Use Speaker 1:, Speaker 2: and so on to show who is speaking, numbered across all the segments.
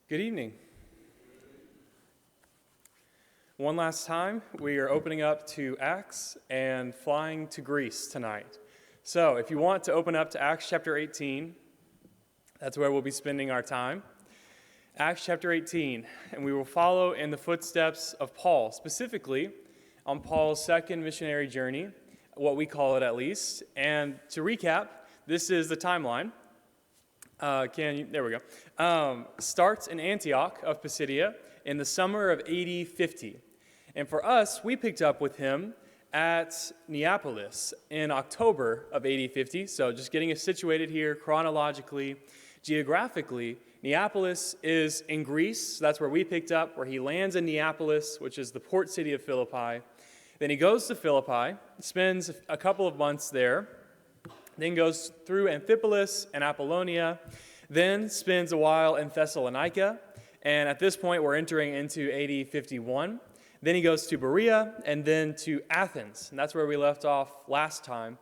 Speaker 1: Good evening. One last time, we are opening up to Acts and flying to Greece tonight. So if you want to open up to Acts chapter 18, that's where we'll be spending our time. Acts chapter 18, and we will follow in the footsteps of Paul, specifically on Paul's second missionary journey, what we call it at least. And to recap, this is the timeline. There we go. Starts in Antioch of Pisidia in the summer of AD 50. And for us, we picked up with him at Neapolis in October of AD 50. So just getting us situated here chronologically, geographically, Neapolis is in Greece. So that's where we picked up, where he lands in Neapolis, which is the port city of Philippi. Then he goes to Philippi, spends a couple of months there, then goes through Amphipolis and Apollonia, then spends a while in Thessalonica, and at this point we're entering into AD 51. Then he goes to Berea and then to Athens, and that's where we left off last time,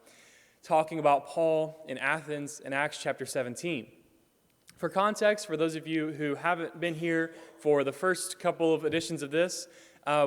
Speaker 1: talking about Paul in Athens in Acts chapter 17. For context, for those of you who haven't been here for the first couple of editions of this,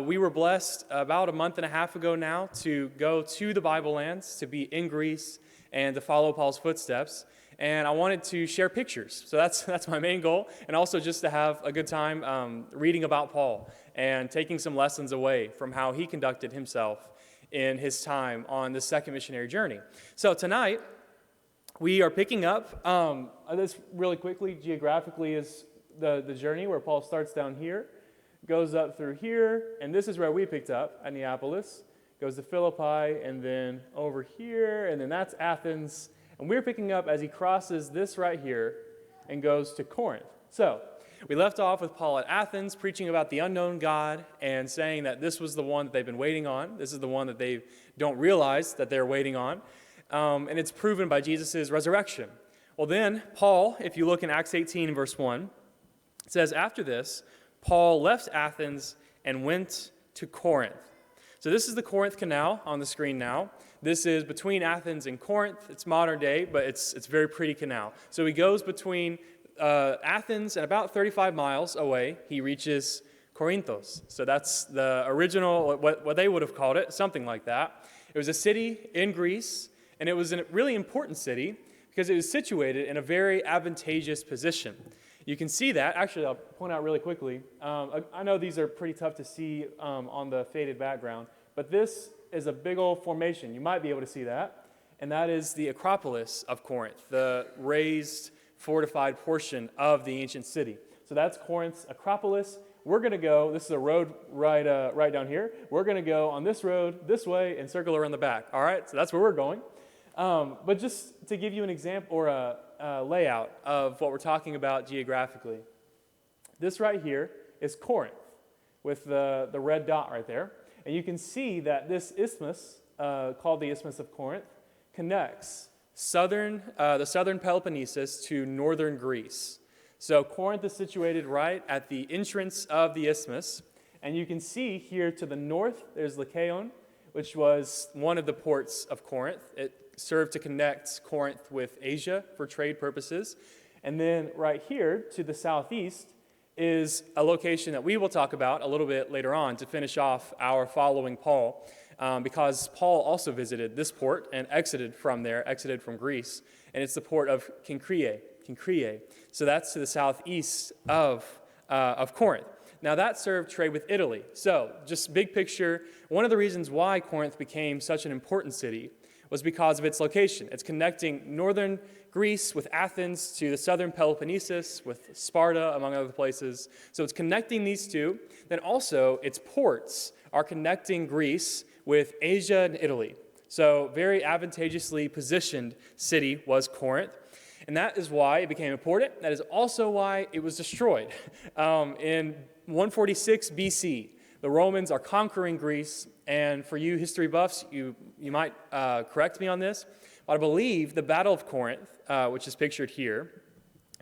Speaker 1: we were blessed about a month and a half ago now to go to the Bible lands, to be in Greece, and to follow Paul's footsteps. And I wanted to share pictures. So that's my main goal. And also just to have a good time reading about Paul and taking some lessons away from how he conducted himself in his time on this second missionary journey. So tonight, we are picking up, this really quickly, geographically is the journey where Paul starts down here, goes up through here, and this is where we picked up at Neapolis. Goes to Philippi, and then over here, and then that's Athens. And we're picking up as he crosses this right here and goes to Corinth. So we left off with Paul at Athens preaching about the unknown God and saying that this was the one that they've been waiting on. This is the one that they don't realize that they're waiting on. And it's proven by Jesus' resurrection. Well then, Paul, if you look in Acts 18 verse 1, it says, after this, Paul left Athens and went to Corinth. So this is the Corinth Canal on the screen now. This is between Athens and Corinth. It's modern day, but it's a very pretty canal. So he goes between Athens and about 35 miles away, he reaches Corinthos. So that's the original, what they would have called it, something like that. It was a city in Greece, and it was a really important city because it was situated in a very advantageous position. You can see that. Actually, I'll point out really quickly. I know these are pretty tough to see on the faded background, but this is a big old formation. You might be able to see that, and that is the Acropolis of Corinth, the raised, fortified portion of the ancient city. So that's Corinth's Acropolis. We're going to go, this is a road right down here. We're going to go on this road this way and circle around the back. All right, so that's where we're going. But just to give you an example or a layout of what we're talking about geographically. This right here is Corinth with the red dot right there. And you can see that this isthmus, called the Isthmus of Corinth, connects the southern Peloponnesus to northern Greece. So Corinth is situated right at the entrance of the isthmus. And you can see here to the north, there's Lycaon, which was one of the ports of Corinth. It served to connect Corinth with Asia for trade purposes. And then right here to the southeast is a location that we will talk about a little bit later on to finish off our following Paul, because Paul also visited this port and exited from Greece, and it's the port of Cenchreae. So that's to the southeast of Corinth. Now that served trade with Italy. So just big picture, one of the reasons why Corinth became such an important city was because of its location. It's connecting northern Greece with Athens to the southern Peloponnesus with Sparta, among other places. So it's connecting these two. Then also its ports are connecting Greece with Asia and Italy. So very advantageously positioned city was Corinth. And that is why it became important. That is also why it was destroyed. In 146 BC, the Romans are conquering Greece, and for you history buffs, you might correct me on this, but I believe the Battle of Corinth, which is pictured here,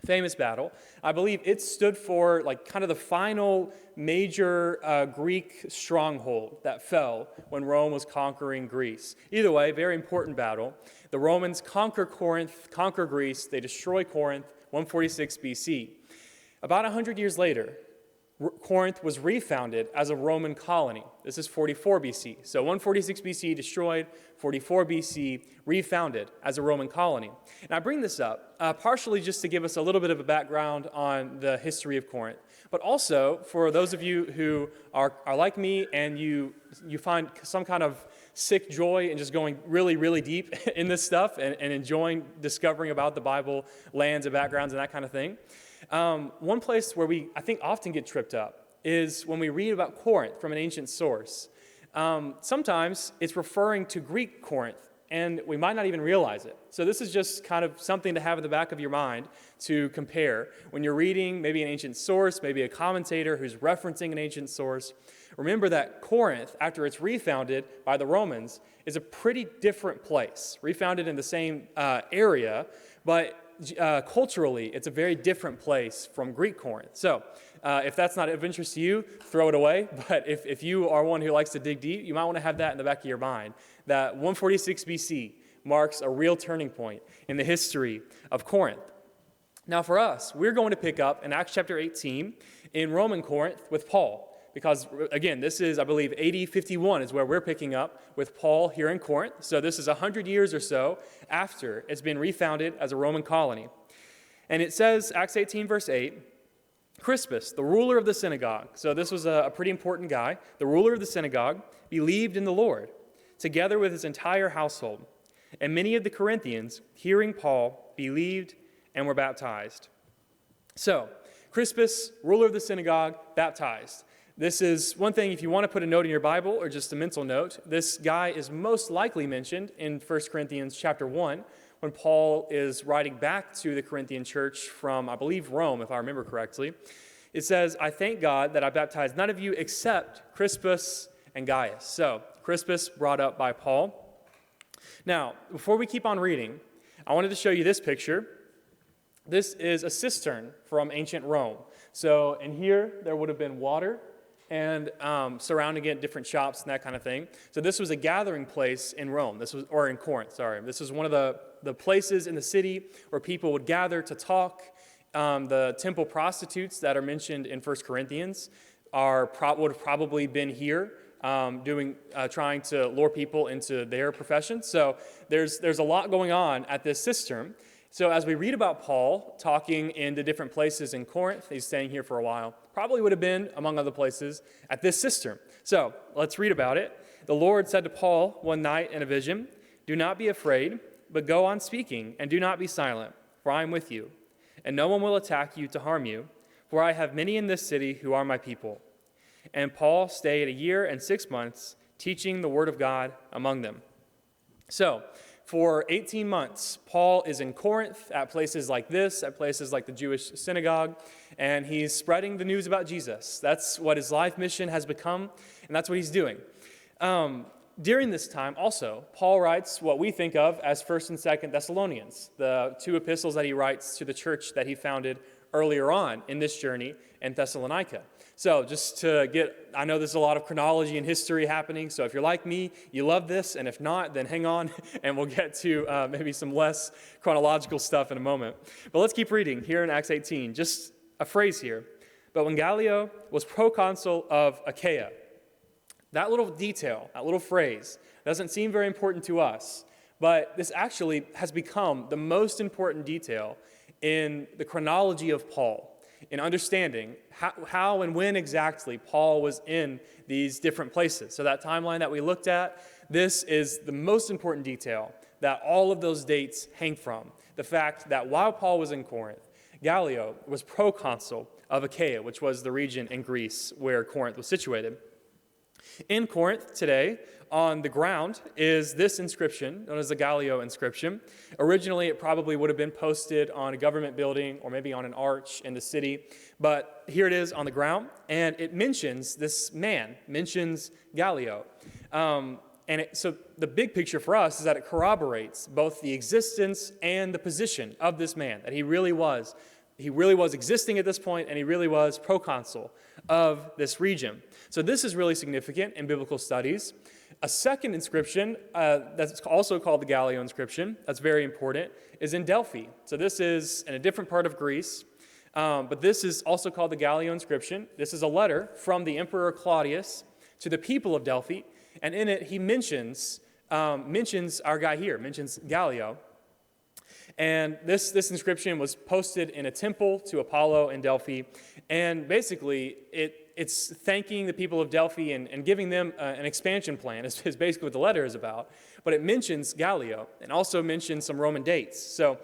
Speaker 1: famous battle, I believe it stood for like kind of the final major Greek stronghold that fell when Rome was conquering Greece. Either way, very important battle. The Romans conquer Corinth, conquer Greece, they destroy Corinth, 146 BC. About 100 years later, Corinth was refounded as a Roman colony. This is 44 BC. So 146 BC destroyed, 44 BC refounded as a Roman colony. And I bring this up partially just to give us a little bit of a background on the history of Corinth, but also for those of you who are like me and you find some kind of sick joy in just going really, really deep in this stuff and enjoying discovering about the Bible, lands and backgrounds and that kind of thing. One place where I think, often get tripped up is when we read about Corinth from an ancient source. Sometimes it's referring to Greek Corinth, and we might not even realize it. So this is just kind of something to have in the back of your mind to compare. When you're reading maybe an ancient source, maybe a commentator who's referencing an ancient source, remember that Corinth, after it's refounded by the Romans, is a pretty different place. Refounded in the same area, but culturally, it's a very different place from Greek Corinth. So if that's not of interest to you, throw it away. But if you are one who likes to dig deep, you might want to have that in the back of your mind, that 146 BC marks a real turning point in the history of Corinth. Now for us, we're going to pick up in Acts chapter 18 in Roman Corinth with Paul. Because, again, this is, I believe, AD 51 is where we're picking up with Paul here in Corinth. So this is 100 years or so after it's been refounded as a Roman colony. And it says, Acts 18, verse 8, Crispus, the ruler of the synagogue, so this was a pretty important guy, the ruler of the synagogue, believed in the Lord, together with his entire household. And many of the Corinthians, hearing Paul, believed and were baptized. So, Crispus, ruler of the synagogue, baptized. This is one thing, if you want to put a note in your Bible or just a mental note, this guy is most likely mentioned in 1 Corinthians chapter 1 when Paul is writing back to the Corinthian church from, I believe, Rome, if I remember correctly. It says, I thank God that I baptized none of you except Crispus and Gaius. So, Crispus brought up by Paul. Now, before we keep on reading, I wanted to show you this picture. This is a cistern from ancient Rome. So, in here, there would have been water and surrounding it, different shops and that kind of thing. So this was a gathering place in Rome. Or in Corinth, sorry. This was one of the places in the city where people would gather to talk. The temple prostitutes that are mentioned in 1 Corinthians would have probably been here trying to lure people into their profession. So there's a lot going on at this cistern. So as we read about Paul talking in the different places in Corinth, he's staying here for a while, probably would have been, among other places, at this cistern. So let's read about it. The Lord said to Paul one night in a vision, do not be afraid, but go on speaking, and do not be silent, for I am with you. And no one will attack you to harm you, for I have many in this city who are my people. And Paul stayed 1 year and 6 months, teaching the word of God among them. So, for 18 months, Paul is in Corinth at places like this, at places like the Jewish synagogue, and he's spreading the news about Jesus. That's what his life mission has become, and that's what he's doing. During this time, also, Paul writes what we think of as 1st and 2nd Thessalonians, the two epistles that he writes to the church that he founded earlier on in this journey in Thessalonica. So just to I know there's a lot of chronology and history happening, so if you're like me, you love this, and if not, then hang on, and we'll get to maybe some less chronological stuff in a moment. But let's keep reading here in Acts 18, just a phrase here. But when Gallio was proconsul of Achaia, that little detail, that little phrase, doesn't seem very important to us, but this actually has become the most important detail in the chronology of Paul, in understanding how and when exactly Paul was in these different places. So that timeline that we looked at, this is the most important detail that all of those dates hang from. The fact that while Paul was in Corinth, Gallio was proconsul of Achaia, which was the region in Greece where Corinth was situated. In Corinth today, on the ground, is this inscription, known as the Gallio inscription. Originally, it probably would have been posted on a government building or maybe on an arch in the city, but here it is on the ground, and it mentions this man, mentions Gallio. So the big picture for us is that it corroborates both the existence and the position of this man, that he really was existing at this point, and he really was proconsul of this region. So this is really significant in biblical studies. A second inscription that's also called the Gallio inscription, that's very important, is in Delphi. So this is in a different part of Greece. But this is also called the Gallio inscription. This is a letter from the Emperor Claudius to the people of Delphi, and in it he mentions our guy here, mentions Gallio. And this inscription was posted in a temple to Apollo in Delphi, and basically it's thanking the people of Delphi and giving them an expansion plan, is basically what the letter is about. But it mentions Gallio and also mentions some Roman dates. So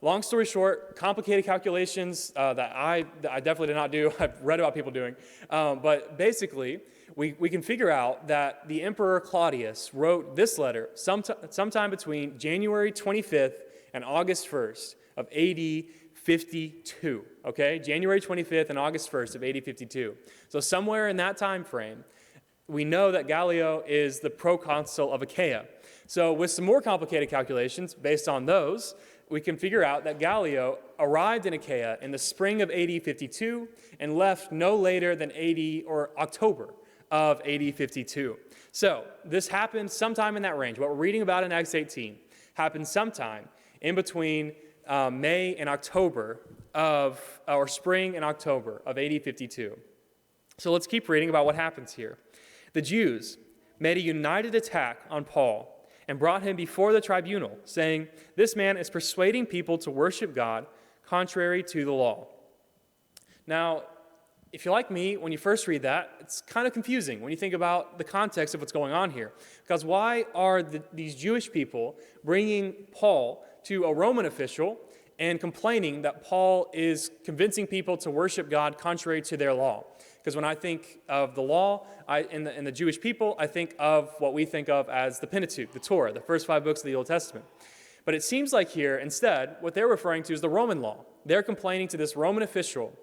Speaker 1: long story short, complicated calculations that I definitely did not do. I've read about people doing. But basically, we can figure out that the Emperor Claudius wrote this letter sometime between January 25th and August 1st of AD 52, okay? January 25th and August 1st of AD 52. So somewhere in that time frame, we know that Gallio is the proconsul of Achaia. So with some more complicated calculations based on those, we can figure out that Gallio arrived in Achaia in the spring of AD 52 and left no later than October of AD 52. So this happened sometime in that range. What we're reading about in Acts 18 happened sometime in between May and October or spring and October of AD 52. So let's keep reading about what happens here. The Jews made a united attack on Paul and brought him before the tribunal, saying, "This man is persuading people to worship God contrary to the law." Now, if you're like me, when you first read that, it's kind of confusing when you think about the context of what's going on here. Because why are these Jewish people bringing Paul to a Roman official and complaining that Paul is convincing people to worship God contrary to their law? Because when I think of the law in the Jewish people, I think of what we think of as the Pentateuch, the Torah, the first 5 books of the Old Testament. But it seems like here, instead, what they're referring to is the Roman law. They're complaining to this Roman official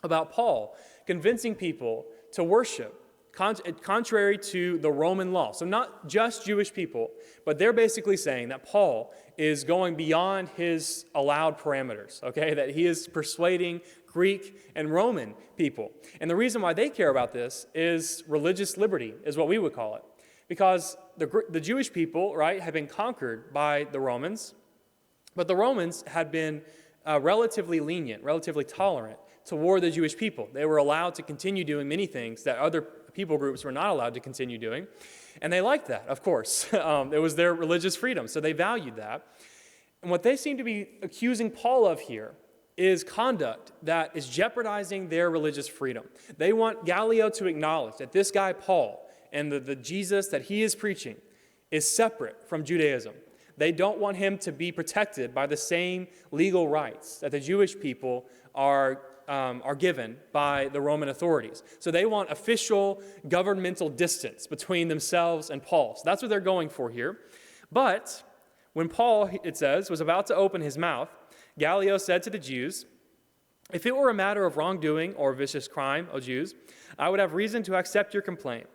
Speaker 1: about Paul convincing people to worship contrary to the Roman law. So not just Jewish people, but they're basically saying that Paul is going beyond his allowed parameters, okay? That he is persuading Greek and Roman people. And the reason why they care about this is religious liberty, is what we would call it. Because the Jewish people, right, had been conquered by the Romans, but the Romans had been relatively lenient, relatively tolerant toward the Jewish people. They were allowed to continue doing many things that other people groups were not allowed to continue doing. And they liked that, of course. It was their religious freedom, so they valued that. And what they seem to be accusing Paul of here is conduct that is jeopardizing their religious freedom. They want Gallio to acknowledge that this guy Paul and the Jesus that he is preaching is separate from Judaism. They don't want him to be protected by the same legal rights that the Jewish people are given by the Roman authorities. So they want official governmental distance between themselves and Paul. So that's what they're going for here. But when Paul, it says, was about to open his mouth, Gallio said to the Jews, "If it were a matter of wrongdoing or vicious crime, O Jews, I would have reason to accept your complaint.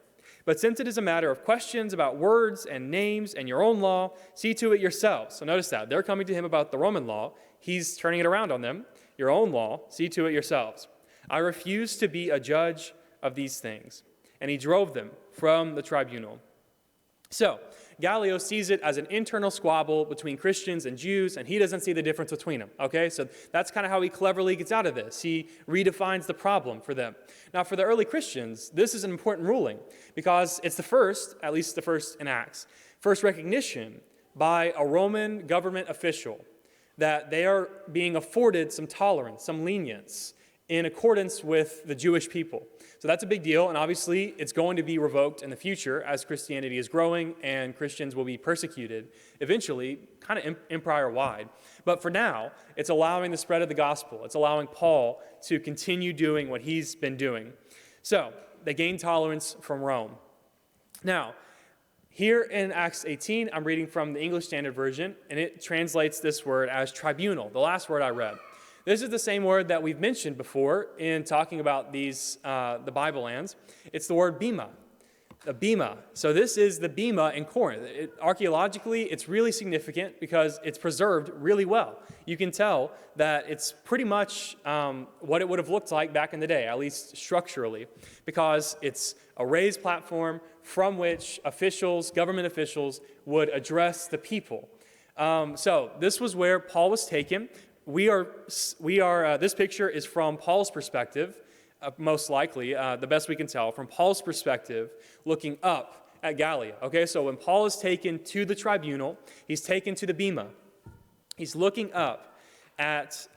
Speaker 1: But since it is a matter of questions about words and names and your own law, see to it yourselves." So notice that. They're coming to him about the Roman law. He's turning it around on them. Your own law, see to it yourselves. I refuse to be a judge of these things. And he drove them from the tribunal. So, Gallio sees it as an internal squabble between Christians and Jews, and he doesn't see the difference between them, okay? So that's kind of how he cleverly gets out of this. He redefines the problem for them. Now, for the early Christians, this is an important ruling because it's the first, at least the first in Acts, first recognition by a Roman government official that they are being afforded some tolerance, some lenience in accordance with the Jewish people. So that's a big deal, and obviously it's going to be revoked in the future as Christianity is growing and Christians will be persecuted eventually, kind of empire-wide. But for now, it's allowing the spread of the gospel. It's allowing Paul to continue doing what he's been doing. So they gain tolerance from Rome. Now, here in Acts 18, I'm reading from the English Standard Version, and it translates this word as tribunal, the last word I read. This is the same word that we've mentioned before in talking about these the Bible lands. It's the word bema, the bema. So this is the bema in Corinth. Archaeologically, it's really significant because it's preserved really well. You can tell that it's pretty much what it would have looked like back in the day, at least structurally, because it's a raised platform from which government officials, would address the people. So this was where Paul was taken. this picture is from Paul's perspective, most likely, the best we can tell, from Paul's perspective, looking up at Gallio. Okay, so when Paul is taken to the tribunal, he's taken to the bema. He's looking up at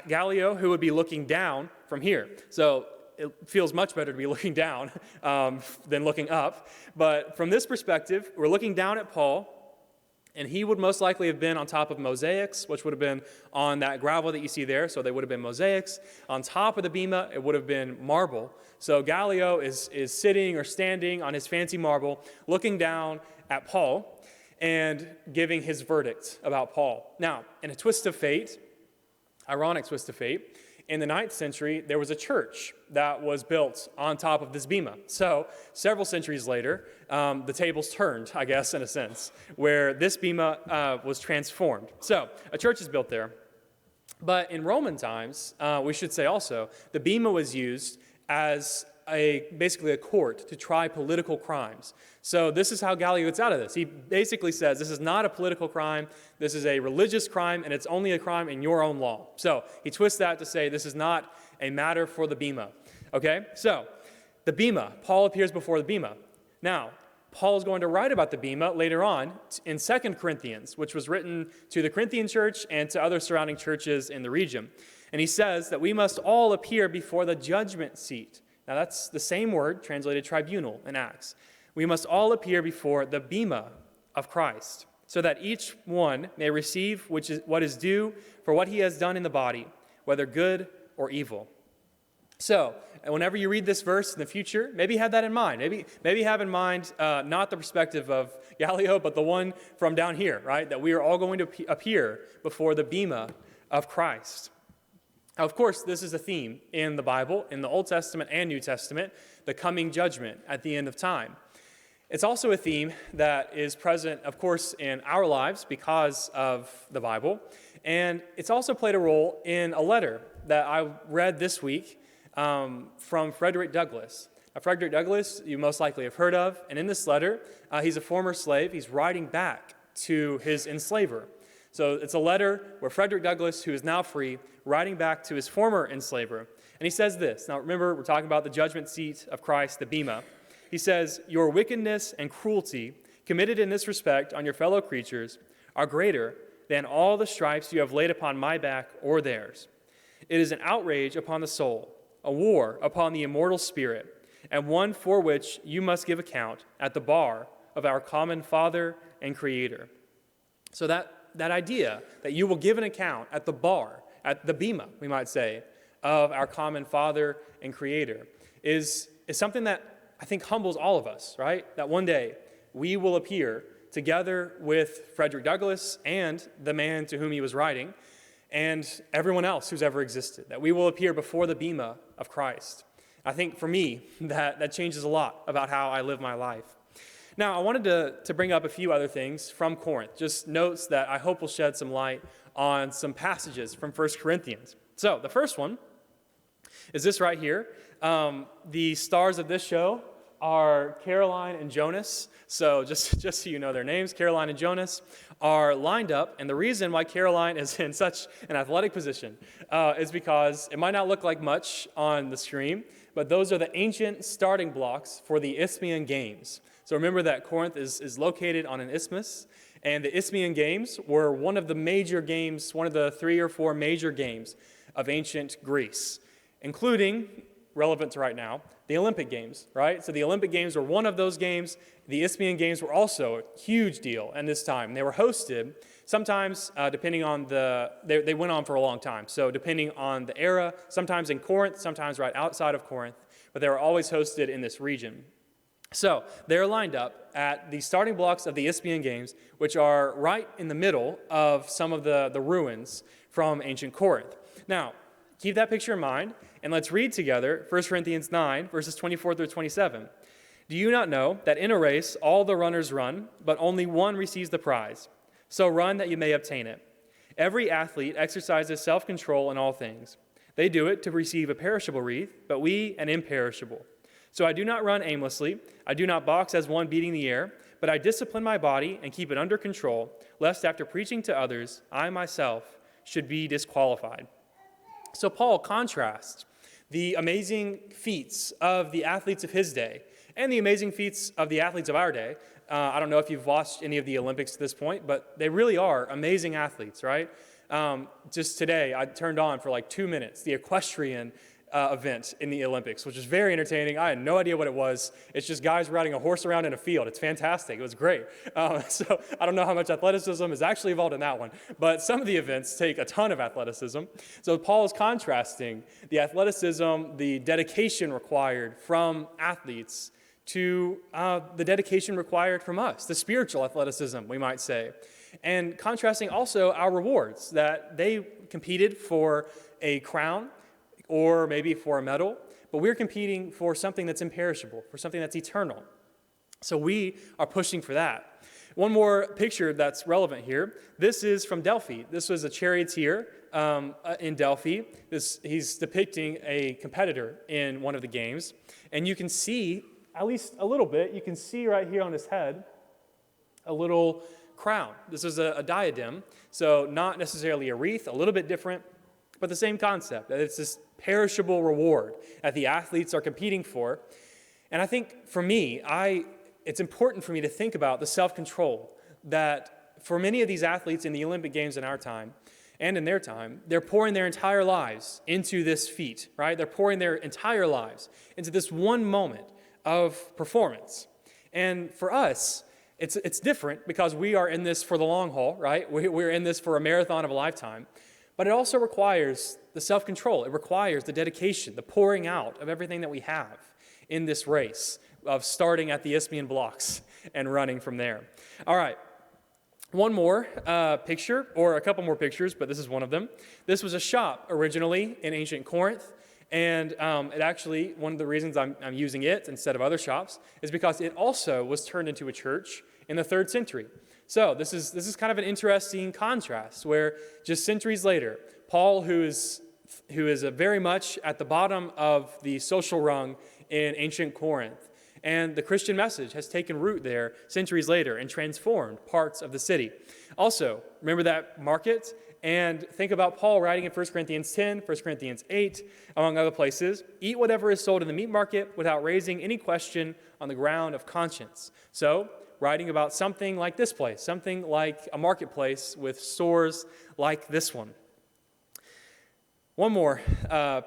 Speaker 1: Gallio, who would be looking down from here. So it feels much better to be looking down than looking up. But from this perspective, we're looking down at Paul, and he would most likely have been on top of mosaics, which would have been on that gravel that you see there. So they would have been mosaics. On top of the bema, it would have been marble. So Gallio is sitting or standing on his fancy marble, looking down at Paul and giving his verdict about Paul. Now, in a twist of fate, ironic twist of fate, in the 9th century, there was a church that was built on top of this bema. So several centuries later, the tables turned, I guess, in a sense, where this bema was transformed. So a church is built there. But in Roman times, we should say also, the bema was used as basically a court to try political crimes. So this is how Gallio gets out of this. He basically says this is not a political crime, this is a religious crime, and it's only a crime in your own law. So he twists that to say this is not a matter for the bema. Okay, so the bema, Paul appears before the bema. Now, Paul is going to write about the bema later on in 2 Corinthians, which was written to the Corinthian church and to other surrounding churches in the region. And he says that we must all appear before the judgment seat. Now, that's the same word translated tribunal in Acts. We must all appear before the bema of Christ, so that each one may receive what is due for what he has done in the body, whether good or evil. So, whenever you read this verse in the future, maybe have that in mind. Maybe have in mind not the perspective of Gallio, but the one from down here, right? That we are all going to appear before the bema of Christ. Now, of course, this is a theme in the Bible, in the Old Testament and New Testament, the coming judgment at the end of time. It's also a theme that is present, of course, in our lives because of the Bible, and it's also played a role in a letter that I read this week from Frederick Douglass. Now, Frederick Douglass, you most likely have heard of, and in this letter, he's a former slave. He's writing back to his enslaver. So it's a letter where Frederick Douglass, who is now free, writing back to his former enslaver. And he says this. Now remember, we're talking about the judgment seat of Christ, the bema. He says, "Your wickedness and cruelty committed in this respect on your fellow creatures are greater than all the stripes you have laid upon my back or theirs. It is an outrage upon the soul, a war upon the immortal spirit, and one for which you must give account at the bar of our common Father and Creator." So that idea that you will give an account at the bar, at the bema, we might say, of our common Father and Creator is something that I think humbles all of us, right? That one day we will appear together with Frederick Douglass and the man to whom he was writing and everyone else who's ever existed, that we will appear before the bema of Christ. I think for me, that changes a lot about how I live my life. Now, I wanted to bring up a few other things from Corinth, just notes that I hope will shed some light on some passages from 1 Corinthians. So, the first one is this right here. The stars of this show are Caroline and Jonas. So, just so you know their names, Caroline and Jonas are lined up. And the reason why Caroline is in such an athletic position is because it might not look like much on the screen, but those are the ancient starting blocks for the Isthmian Games. So remember that Corinth is located on an isthmus, and the Isthmian Games were one of the major games, one of the 3 or 4 major games of ancient Greece, including, relevant to right now, the Olympic Games, right? So the Olympic Games were one of those games. The Isthmian Games were also a huge deal in this time. They were hosted, sometimes depending on they went on for a long time. So depending on the era, sometimes in Corinth, sometimes right outside of Corinth, but they were always hosted in this region. So they're lined up at the starting blocks of the Isthmian Games, which are right in the middle of some of the ruins from ancient Corinth. Now, keep that picture in mind, and let's read together 1 Corinthians 9, verses 24 through 27. "Do you not know that in a race all the runners run, but only one receives the prize? So run that you may obtain it. Every athlete exercises self-control in all things. They do it to receive a perishable wreath, but we an imperishable. So I do not run aimlessly. I do not box as one beating the air, but I discipline my body and keep it under control, lest after preaching to others, I myself should be disqualified. So Paul contrasts the amazing feats of the athletes of his day and the amazing feats of the athletes of our day. I don't know if you've watched any of the Olympics to this point, but they really are amazing athletes, right? Just today, I turned on for like 2 minutes the equestrian event in the Olympics, which is very entertaining. I had no idea what it was. It's just guys riding a horse around in a field. It's fantastic. It was great. So I don't know how much athleticism is actually involved in that one, but some of the events take a ton of athleticism. So Paul is contrasting the athleticism, the dedication required from athletes to the dedication required from us, the spiritual athleticism, we might say, and contrasting also our rewards, that they competed for a crown or maybe for a medal, but we're competing for something that's imperishable, for something that's eternal. So we are pushing for that. One more picture that's relevant here. This is from Delphi. This was a charioteer in Delphi. He's depicting a competitor in one of the games, and you can see, at least a little bit, you can see right here on his head a little crown. This is a diadem, so not necessarily a wreath, a little bit different, but the same concept, that it's this perishable reward that the athletes are competing for. And I think for me, it's important for me to think about the self-control that for many of these athletes in the Olympic Games in our time and in their time, they're pouring their entire lives into this feat, right? They're pouring their entire lives into this one moment of performance. And for us, it's different because we are in this for the long haul, right? We're in this for a marathon of a lifetime. But it also requires the self-control. It requires the dedication, the pouring out of everything that we have in this race of starting at the Isthmian blocks and running from there. All right, one more picture, or a couple more pictures, but this is one of them. This was a shop originally in ancient Corinth, and it actually, one of the reasons I'm using it instead of other shops is because it also was turned into a church in the 3rd century. So this is kind of an interesting contrast where just centuries later, Paul, who is very much at the bottom of the social rung in ancient Corinth, and the Christian message has taken root there centuries later and transformed parts of the city. Also, remember that market, and think about Paul writing in 1 Corinthians 10, 1 Corinthians 8, among other places, eat whatever is sold in the meat market without raising any question on the ground of conscience. So, writing about something like this place, something like a marketplace with stores like this one. One more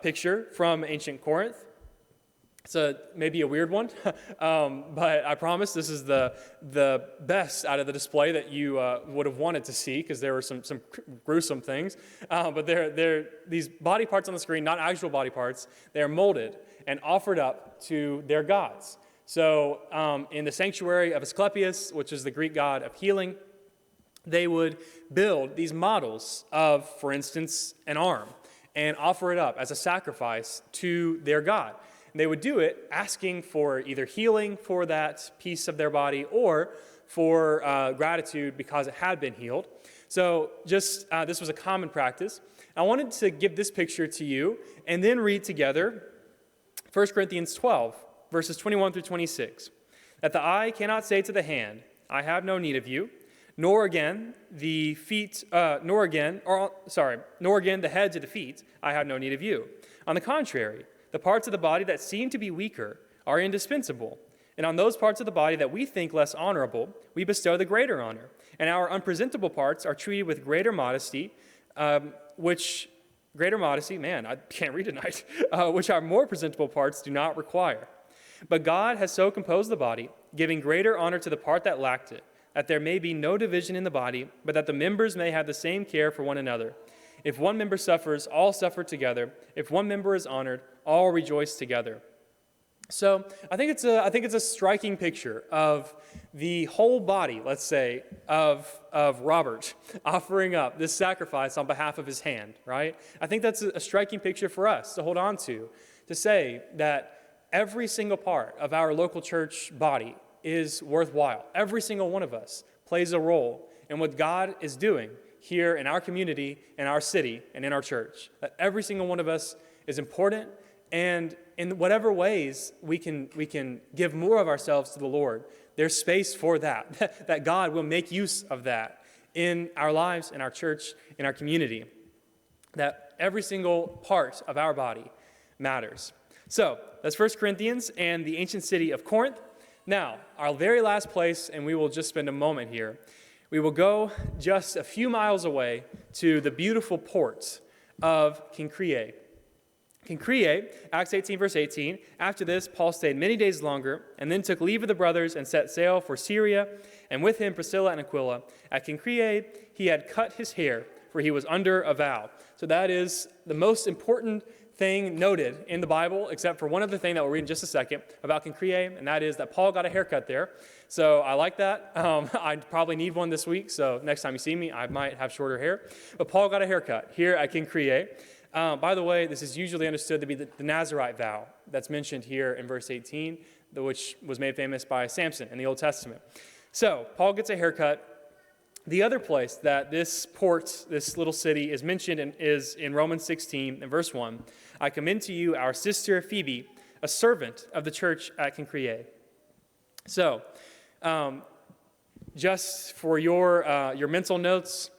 Speaker 1: picture from ancient Corinth. It's maybe a weird one, but I promise this is the best out of the display that you would have wanted to see, because there were some gruesome things. But they're these body parts on the screen, not actual body parts. They're molded and offered up to their gods. So in the sanctuary of Asclepius, which is the Greek god of healing, they would build these models of, for instance, an arm and offer it up as a sacrifice to their god. And they would do it asking for either healing for that piece of their body or for gratitude because it had been healed. So this was a common practice. I wanted to give this picture to you and then read together 1 Corinthians 12, verses 21 through 26. That the eye cannot say to the hand, I have no need of you, nor again the head to the feet, I have no need of you. On the contrary, the parts of the body that seem to be weaker are indispensable. And on those parts of the body that we think less honorable, we bestow the greater honor. And our unpresentable parts are treated with greater modesty, which our more presentable parts do not require. But God has so composed the body, giving greater honor to the part that lacked it, that there may be no division in the body, but that the members may have the same care for one another. If one member suffers, all suffer together. If one member is honored, all rejoice together. So I think it's a striking picture of the whole body, let's say, of Robert offering up this sacrifice on behalf of his hand, right? I think that's a striking picture for us to hold on to say that every single part of our local church body is worthwhile. Every single one of us plays a role in what God is doing here in our community, in our city, and in our church. That every single one of us is important, and in whatever ways we can give more of ourselves to the Lord, there's space for that, that God will make use of that in our lives, in our church, in our community. that every single part of our body matters. So that's 1 Corinthians and the ancient city of Corinth. Now, our very last place, and we will just spend a moment here, we will go just a few miles away to the beautiful port of Cenchreae. Cenchreae, Acts 18, verse 18, after this, Paul stayed many days longer and then took leave of the brothers and set sail for Syria, and with him Priscilla and Aquila. At Cenchreae, he had cut his hair, for he was under a vow. So that is the most important thing noted in the Bible, except for one other thing that we'll read in just a second about Cenchreae, and that is that Paul got a haircut there. So I like that. I probably need one this week, so next time you see me, I might have shorter hair. But Paul got a haircut here at Cenchreae. By the way, this is usually understood to be the Nazirite vow that's mentioned here in verse 18, which was made famous by Samson in the Old Testament. So Paul gets a haircut. The other place that this port, this little city, is mentioned is in Romans 16 and verse 1. I commend to you our sister Phoebe, a servant of the church at Cenchreae. So, just for your mental notes,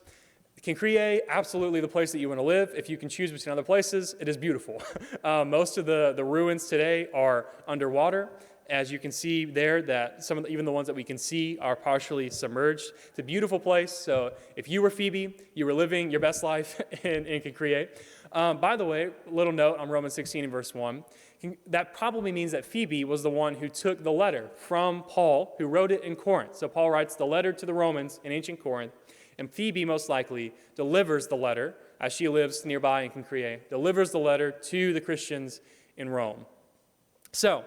Speaker 1: Cenchreae, absolutely the place that you want to live. If you can choose between other places, it is beautiful. Most of the ruins today are underwater. As you can see there, that even the ones that we can see are partially submerged. It's a beautiful place. So if you were Phoebe, you were living your best life in Cenchreae. By the way, a little note on Romans 16 and verse 1. That probably means that Phoebe was the one who took the letter from Paul, who wrote it in Corinth. So Paul writes the letter to the Romans in ancient Corinth, and Phoebe most likely delivers the letter, as she lives nearby in Cenchreae, delivers the letter to the Christians in Rome. So,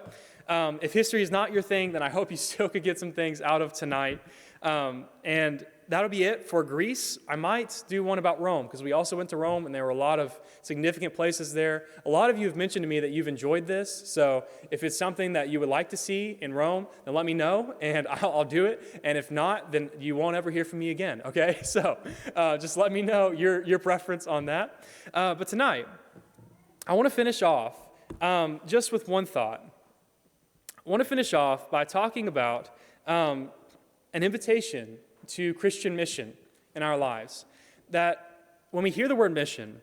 Speaker 1: if history is not your thing, then I hope you still could get some things out of tonight. And that'll be it for Greece. I might do one about Rome, because we also went to Rome, and there were a lot of significant places there. A lot of you have mentioned to me that you've enjoyed this, so if it's something that you would like to see in Rome, then let me know, and I'll do it. And if not, then you won't ever hear from me again, okay? So just let me know your preference on that. But tonight, I want to finish off just with one thought. I want to finish off by talking about an invitation to Christian mission in our lives. That when we hear the word mission,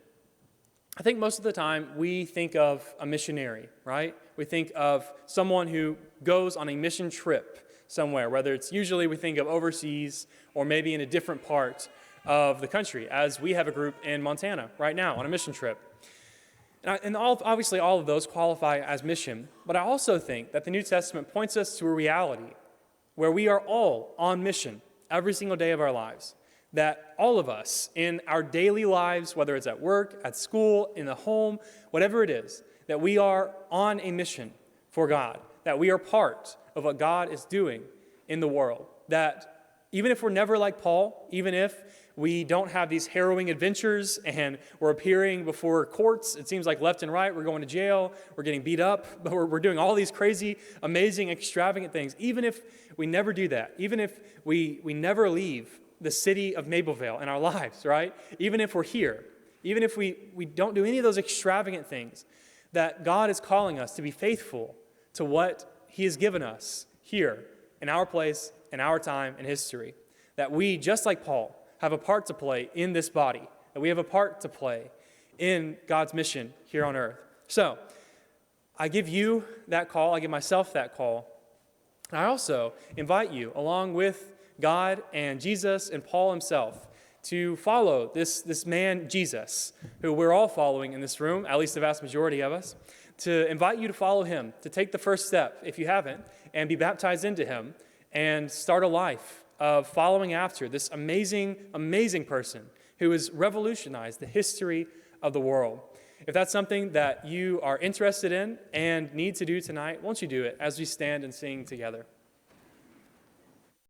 Speaker 1: I think most of the time we think of a missionary, right? We think of someone who goes on a mission trip somewhere, whether it's usually we think of overseas or maybe in a different part of the country, as we have a group in Montana right now on a mission trip. And obviously all of those qualify as mission, but I also think that the New Testament points us to a reality where we are all on mission every single day of our lives. That all of us in our daily lives, whether it's at work, at school, in the home, whatever it is, that we are on a mission for God, that we are part of what God is doing in the world. That even if we're never like Paul, even if we don't have these harrowing adventures and we're appearing before courts, it seems like left and right, we're going to jail, we're getting beat up, but we're doing all these crazy, amazing, extravagant things. Even if we never do that, even if we never leave the city of Mableville in our lives, right? Even if we're here, even if we don't do any of those extravagant things, that God is calling us to be faithful to what He has given us here in our place, in our time, in history. That we, just like Paul, have a part to play in this body, that we have a part to play in God's mission here on earth. So, I give you that call, I give myself that call, and I also invite you, along with God and Jesus and Paul himself, to follow this man, Jesus, who we're all following in this room, at least the vast majority of us, to invite you to follow him, to take the first step, if you haven't, and be baptized into him, and start a life of following after this amazing, amazing person who has revolutionized the history of the world. If that's something that you are interested in and need to do tonight, won't you do it as we stand and sing together?